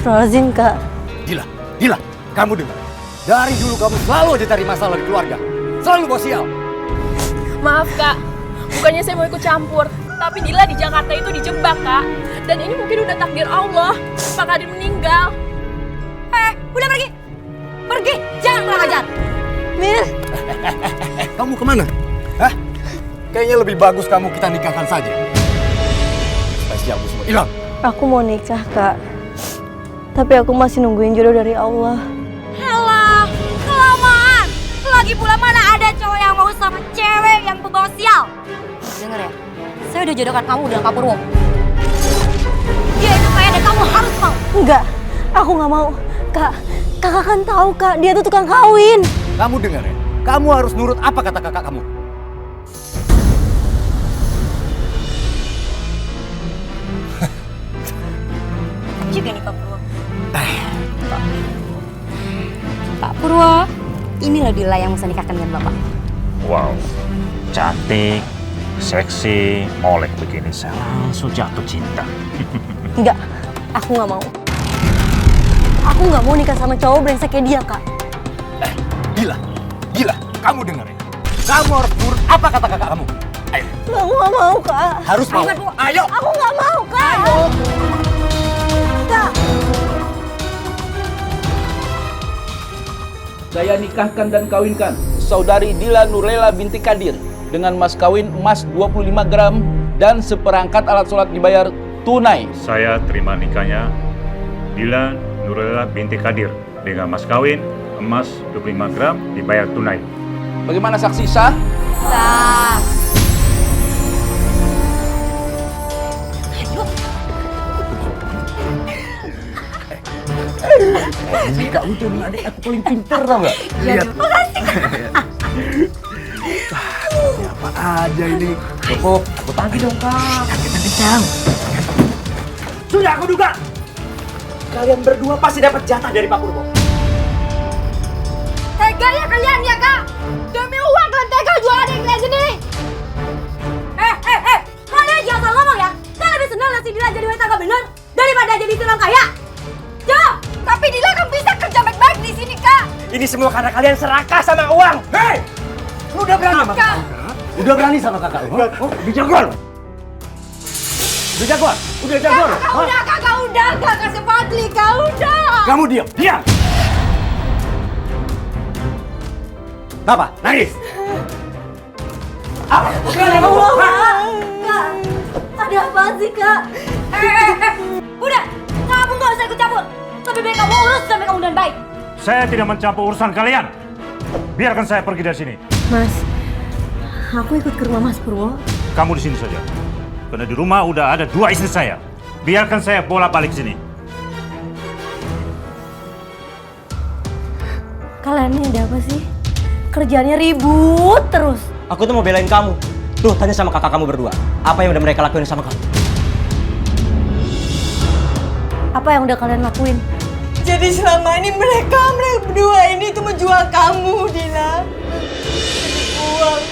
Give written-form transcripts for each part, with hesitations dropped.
Astagfirullahaladzim, Kak. Gila, kamu dengar. Dari dulu kamu selalu aja cari masalah di keluarga. Selalu bawa sial. Maaf Kak, bukannya saya mau ikut campur, tapi Dila di Jakarta itu dijebak Kak. Dan ini mungkin udah takdir Allah, Pak Kadir meninggal. Udah pergi! Pergi! Jangan kurang ajar! Mir! Kamu kemana? Hah? Kayaknya lebih bagus kamu kita nikahkan saja. Supaya sialmu semua hilang. Aku mau nikah, Kak. Tapi aku masih nungguin jodoh dari Allah. Halah, kelamaan. Lagi pula mana ada cowok yang mau sama cewek yang pembawa sial. Dengar ya, saya udah jodohkan kamu dengan Kak Purwo. Dia itu kaya dan kamu harus mau. Enggak, aku nggak mau. Kak, kakak kan tahu, Kak. Dia tuh tukang kawin. Kamu dengar ya? Kamu harus nurut apa kata kakak kamu. Juga nih Pak Purwo. Pak Purwo, ini loh Dila yang mau nikahkan dengan Bapak. Wow, cantik, seksi, molek begini. Saya langsung jatuh cinta. Enggak, aku nggak mau. Aku nggak mau nikah sama cowok brengsek kayak dia, Kak. Gila, kamu dengar ya? Kamu harus nurut apa kata kakak kamu. Ayo. Aku nggak mau, Kak. Harus mau. Ayo. Aku nggak mau, Kak. Ayo. Kak. Saya nikahkan dan kawinkan Saudari Dila Nurlela binti Kadir dengan mas kawin emas 25 gram dan seperangkat alat sholat dibayar tunai. Saya terima nikahnya Dila Nurlela binti Kadir dengan mas kawin emas 25 gram dibayar tunai. Bagaimana saksi sah? Sah. Nikah itu nih adik aku paling pintar tau gak? Lihat. Apa aja ini. Cukup, aku tagih dong kak. Kencang. Sudah aku duga. Kalian berdua pasti dapat jatah dari Pak Purwo. Tega ya kalian ya Kak? Demi uang kalian tega jual adik kalian sendiri. Kalian jangan salah ngomong ya. Kalian lebih senang ngasih Dila jadi wanita gak bener daripada jadi tulang kaya. Jom, tapi Dila kan bisa kerja baik-baik di sini Kak. Ini semua karena kalian serakah sama uang. Hei! Lu udah berani sama kakak? Udah berani sama kakak lu? Oh, dijagoan? Dijagoan? Udah jagoan? Kakak udah, kakak sepatli, Kak udah. Kamu diam, diam! Apa? Nangis? Apa? Kak, ada apa sih Kak? Udah, kamu gak usah ikut campur. Lebih baik kamu urus sampai kamu dengan baik. Saya tidak mencampur urusan kalian. Biarkan saya pergi dari sini. Mas, aku ikut ke rumah Mas Purwo. Kamu di sini saja. Karena di rumah udah ada 2 istri saya. Biarkan saya bolak-balik sini. Kalian ini ada apa sih? Kerjaannya ribut terus. Aku tuh mau belain kamu. Tuh, tanya sama kakak kamu berdua. Apa yang udah mereka lakuin sama kamu? Apa yang udah kalian lakuin? Jadi selama ini mereka berdua ini tuh menjual kamu, Dila. Uang.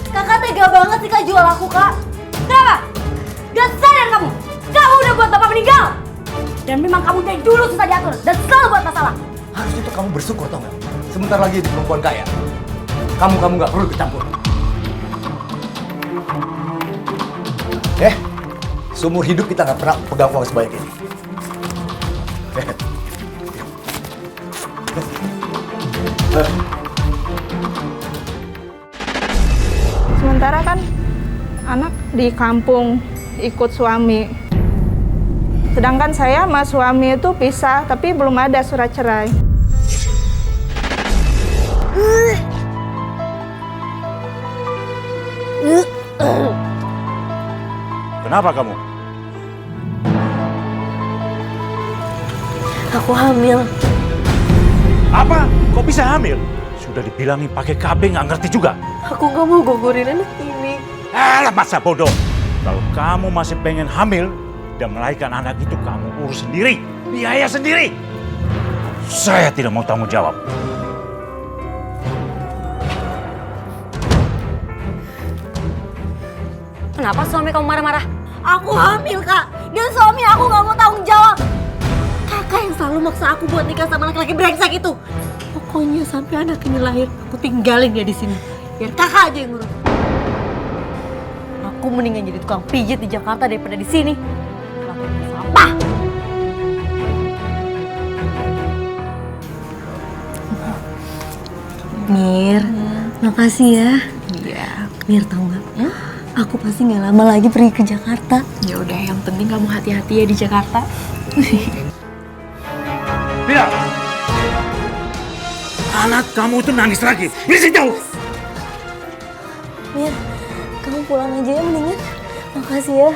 Kakak tega banget sih Kak jual aku Kak. Kenapa? Gak sadar kamu. Kamu udah buat bapak meninggal. Dan memang kamu dari dulu susah diatur dan selalu buat masalah. Harusnya tuh kamu bersyukur tau gak? Sebentar lagi jadi perempuan kaya. Kamu gak perlu kecampur. Seumur hidup kita gak pernah pegang uang sebanyak ini. Sementara kan anak di kampung ikut suami. Sedangkan saya sama suami itu pisah, tapi belum ada surat cerai. Kenapa kamu? Aku hamil. Apa? Kok bisa hamil? Sudah dibilangin pakai KB nggak ngerti juga. Aku nggak mau gugurin anak ini. Alah, masa bodoh. Kalau kamu masih pengen hamil dan melahirkan anak itu, kamu urus sendiri, biaya sendiri. Saya tidak mau tanggung jawab. Kenapa suami kamu marah-marah? Aku hamil Kak. Dan suami aku nggak mau tanggung jawab. Kakak yang selalu maksa aku buat nikah sama laki-laki brengsek itu. Pokoknya sampai anak ini lahir, aku tinggalin dia di sini. Biar kakak aja yang ngurus. Aku mendingan jadi tukang pijit di Jakarta daripada di sini. Lakuin sampah. Mir, makasih ya. Iya. Mir, tahu nggak? Aku pasti nggak lama lagi pergi ke Jakarta. Ya udah, yang penting kamu hati-hati ya di Jakarta. Tidak. Anak kamu itu nangis lagi. Berisik jauh. Mir, kamu pulang aja ya mendingan. Makasih ya.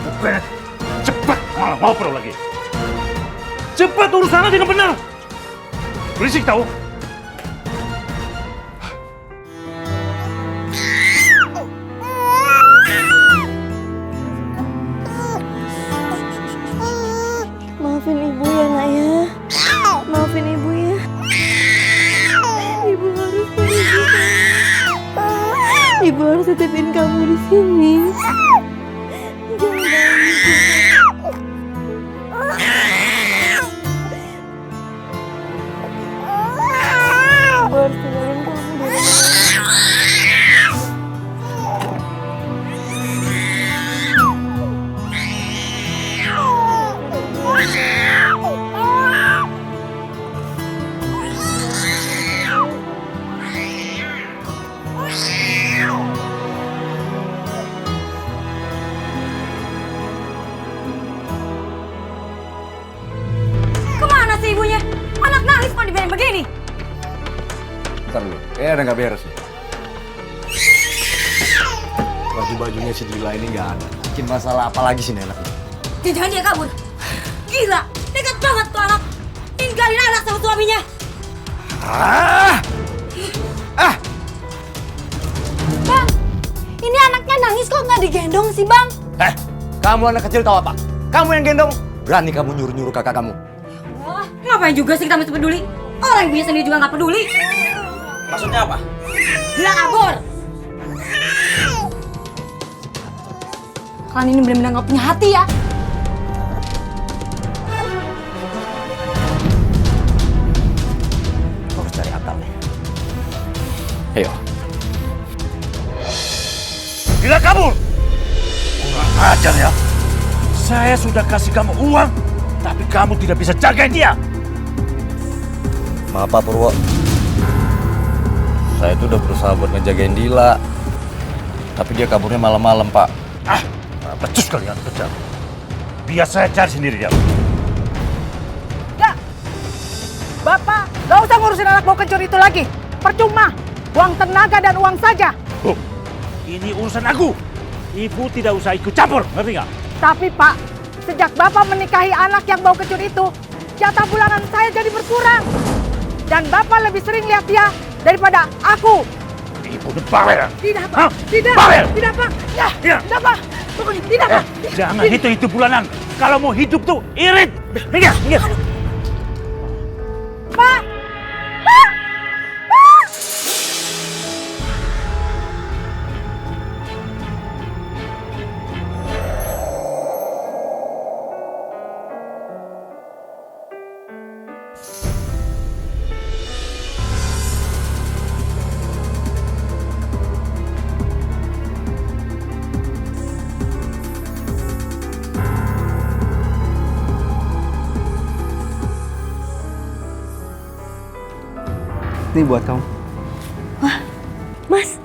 Bukan. Cepat, malah mau perlu lagi. Cepat urusannya dengan benar. Berisik tahu. Maafin ibu ya nak ya. Maafin ibu ya. Ibu harus pergi. Ibu harus tetepin kamu di sini. Ibu harus tinggalin kamu di rumah. Kemana sih ibunya? Anak nangis kok dibiarin begini? Bentar dulu, kayaknya ada nggak beres nih. Baju-bajunya si Dila ini nggak ada. Bikin masalah apa lagi sih anak ini? Jangan dia kabur. Gila, nekat banget tuh anak. Tinggalin anak sama suaminya. Bang, ini anaknya nangis kok nggak digendong sih bang? Kamu anak kecil tahu apa? Kamu yang gendong. Berani kamu nyuruh-nyuruh kakak kamu. Wah, ngapain juga sih kita mesti peduli? Orang ibunya sendiri juga nggak peduli. Maksudnya apa? Gila kabur. Kalian ini benar-benar nggak punya hati ya. Harus cari akal nih. Ayo. Bila kabur. Kurang ajar ya. Saya sudah kasih kamu uang, tapi kamu tidak bisa jagain dia. Maaf Pak Purwo. Saya itu udah berusaha buat ngejagain Dila. Tapi dia kaburnya malam-malam, Pak. Becus kalian kerja. Biar saya cari sendiri dia. Ya, Bapak gak usah ngurusin anak bau kencur itu lagi. Percuma, uang tenaga dan uang saja. Oh, ini urusan aku. Ibu tidak usah ikut campur, ngerti nggak? Tapi Pak, sejak Bapak menikahi anak yang bau kencur itu, jatah bulanan saya jadi berkurang. Dan Bapak lebih sering lihat dia daripada aku. Ibu udah bawel. Tidak, Pak. Tidak. Bawel. Tidak, Pak. Ya, Ya. tidak, Pak. Pokoknya tidak, Pak. Jangan hitung-hitung bulanan. Kalau mau hidup tuh irit. Minggir, minggir. Pak. Pak. Pak. Ini buat kamu. Mas,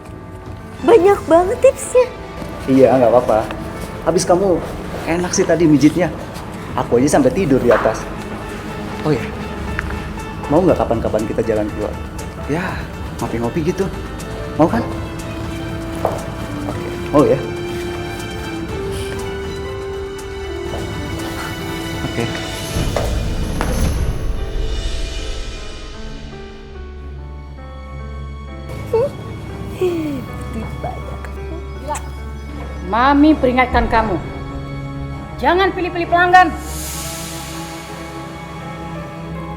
banyak banget tipsnya. Iya, nggak apa-apa. Habis kamu enak sih tadi mijitnya. Aku aja sampai tidur di atas. Oh ya, mau nggak kapan-kapan kita jalan keluar? Ya, ngopi-ngopi gitu. Mau kan? Oke, mau ya? Oke. Mami peringatkan kamu. Jangan pilih-pilih pelanggan.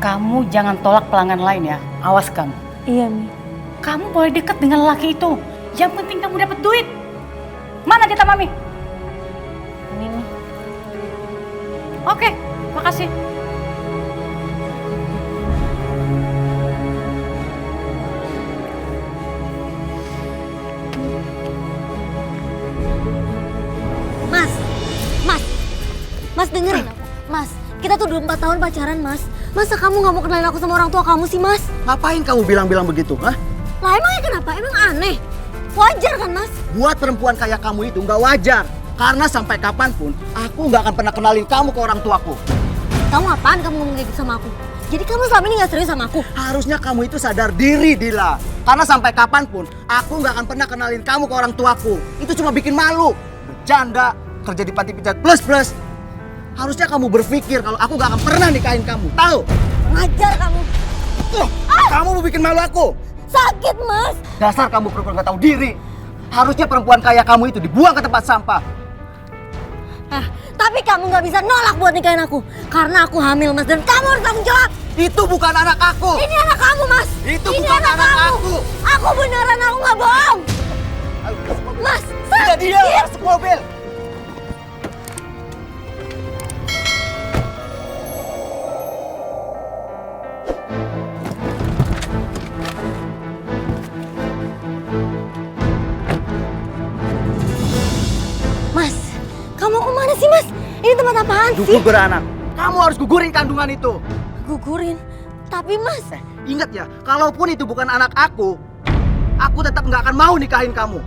Kamu jangan tolak pelanggan lain ya. Awas kamu. Iya, Mi. Kamu boleh dekat dengan lelaki itu. Yang penting kamu dapat duit. Mana jatah Mami? Oke, makasih. Mas dengerin aku. Mas, kita tuh udah 4 tahun pacaran, Mas. Masa kamu nggak mau kenalin aku sama orang tua kamu sih, Mas? Ngapain kamu bilang-bilang begitu, hah? Lah emangnya kenapa? Emang aneh? Wajar kan, Mas? Buat perempuan kayak kamu itu nggak wajar. Karena sampai kapanpun, aku nggak akan pernah kenalin kamu ke orang tuaku. Kamu apaan kamu ngomong kayak gitu sama aku? Jadi kamu selama ini nggak serius sama aku? Harusnya kamu itu sadar diri, Dila. Karena sampai kapanpun, aku nggak akan pernah kenalin kamu ke orang tuaku. Itu cuma bikin malu. Bercanda, kerja di panti pijat plus-plus. Harusnya kamu berpikir kalau aku gak akan pernah nikahin kamu, tahu? Ngajar kamu. Kamu mau bikin malu aku. Sakit, Mas. Dasar kamu perempuan gak tahu diri. Harusnya perempuan kayak kamu itu dibuang ke tempat sampah. Tapi kamu gak bisa nolak buat nikahin aku. Karena aku hamil, Mas, dan kamu harus tanggung jawab. Itu bukan anak aku. Ini anak kamu, Mas. Itu ini bukan anak aku. Aku beneran, aku gak bohong. Mas, Sudah dia, masuk mobil. Mas, kamu kemana sih, Mas? Ini tempat apaan sih? Duku beranak. Kamu harus gugurin kandungan itu. Gugurin? Tapi, Mas... Ingat ya, kalaupun itu bukan anak aku tetap nggak akan mau nikahin kamu.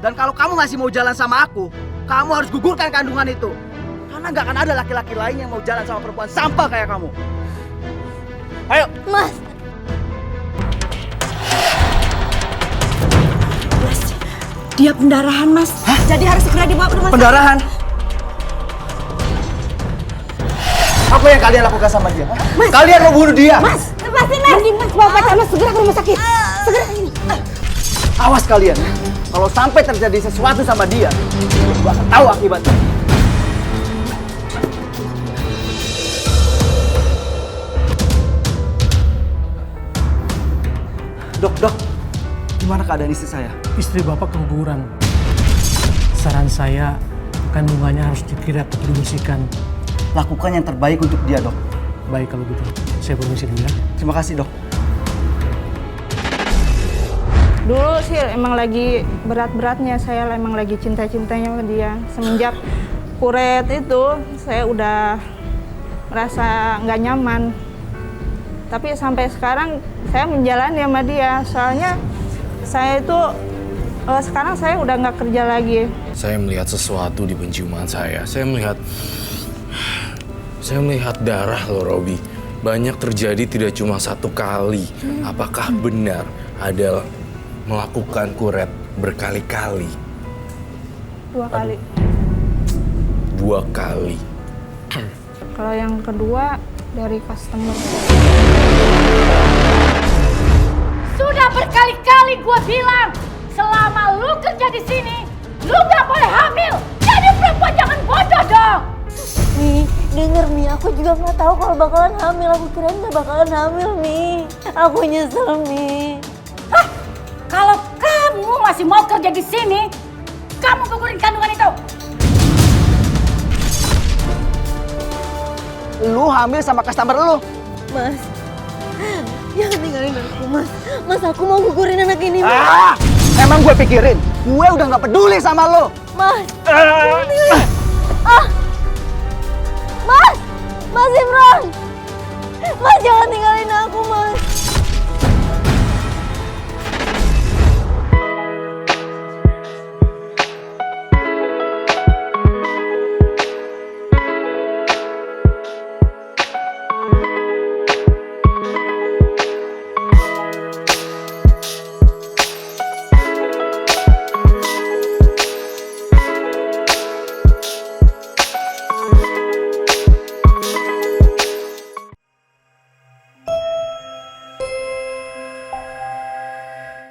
Dan kalau kamu masih mau jalan sama aku, kamu harus gugurkan kandungan itu. Karena nggak akan ada laki-laki lain yang mau jalan sama perempuan sampah kayak kamu. Ayo. Mas! Dia pendarahan, Mas. Hah? Jadi harus segera dibawa ke rumah sakit. Pendarahan? Apa yang kalian lakukan sama dia? Mas. Kalian mau bunuh dia? Mas, lepasin, Mas. Mending Mas bawa pacar Mas segera ke rumah sakit. Segera ini. Awas kalian. Kalau sampai terjadi sesuatu sama dia, gua akan tahu akibatnya. Dok, gimana keadaan istri saya? Istri Bapak keguguran. Saran saya, kandungannya harus dikira atau dibersihkan. Lakukan yang terbaik untuk dia, Dok. Baik kalau gitu. Saya permisi dulu ya. Terima kasih, Dok. Dulu sih emang lagi berat-beratnya, saya emang lagi cinta-cintanya sama dia. Semenjak kuret itu, saya udah merasa nggak nyaman. Tapi sampai sekarang saya menjalani sama dia, soalnya saya itu sekarang saya udah nggak kerja lagi. Saya melihat sesuatu di penciuman saya. Saya melihat darah loh, Robi. Banyak terjadi tidak cuma satu kali. Apakah benar adalah melakukan kuret berkali-kali? 2 kali. 2 kali. Kalau yang kedua dari customer. Sudah berkali-kali gue bilang, selama lu kerja di sini, lu gak boleh hamil. Jadi perempuan jangan bodoh dong. Mi, denger Mi, aku juga nggak tahu kalau bakalan hamil. Aku kira nggak bakalan hamil, Mi. Aku nyesel, Mi. Hah? Kalau kamu masih mau kerja di sini, kamu gugurin kandungan itu. Lu hamil sama customer lu. Mas, jangan tinggalin aku, Mas. Mas, aku mau gugurin anak ini, Mas. Emang gue pikirin, gue udah nggak peduli sama lu. Mas, Mas, Mas Imran, Mas jangan tinggalin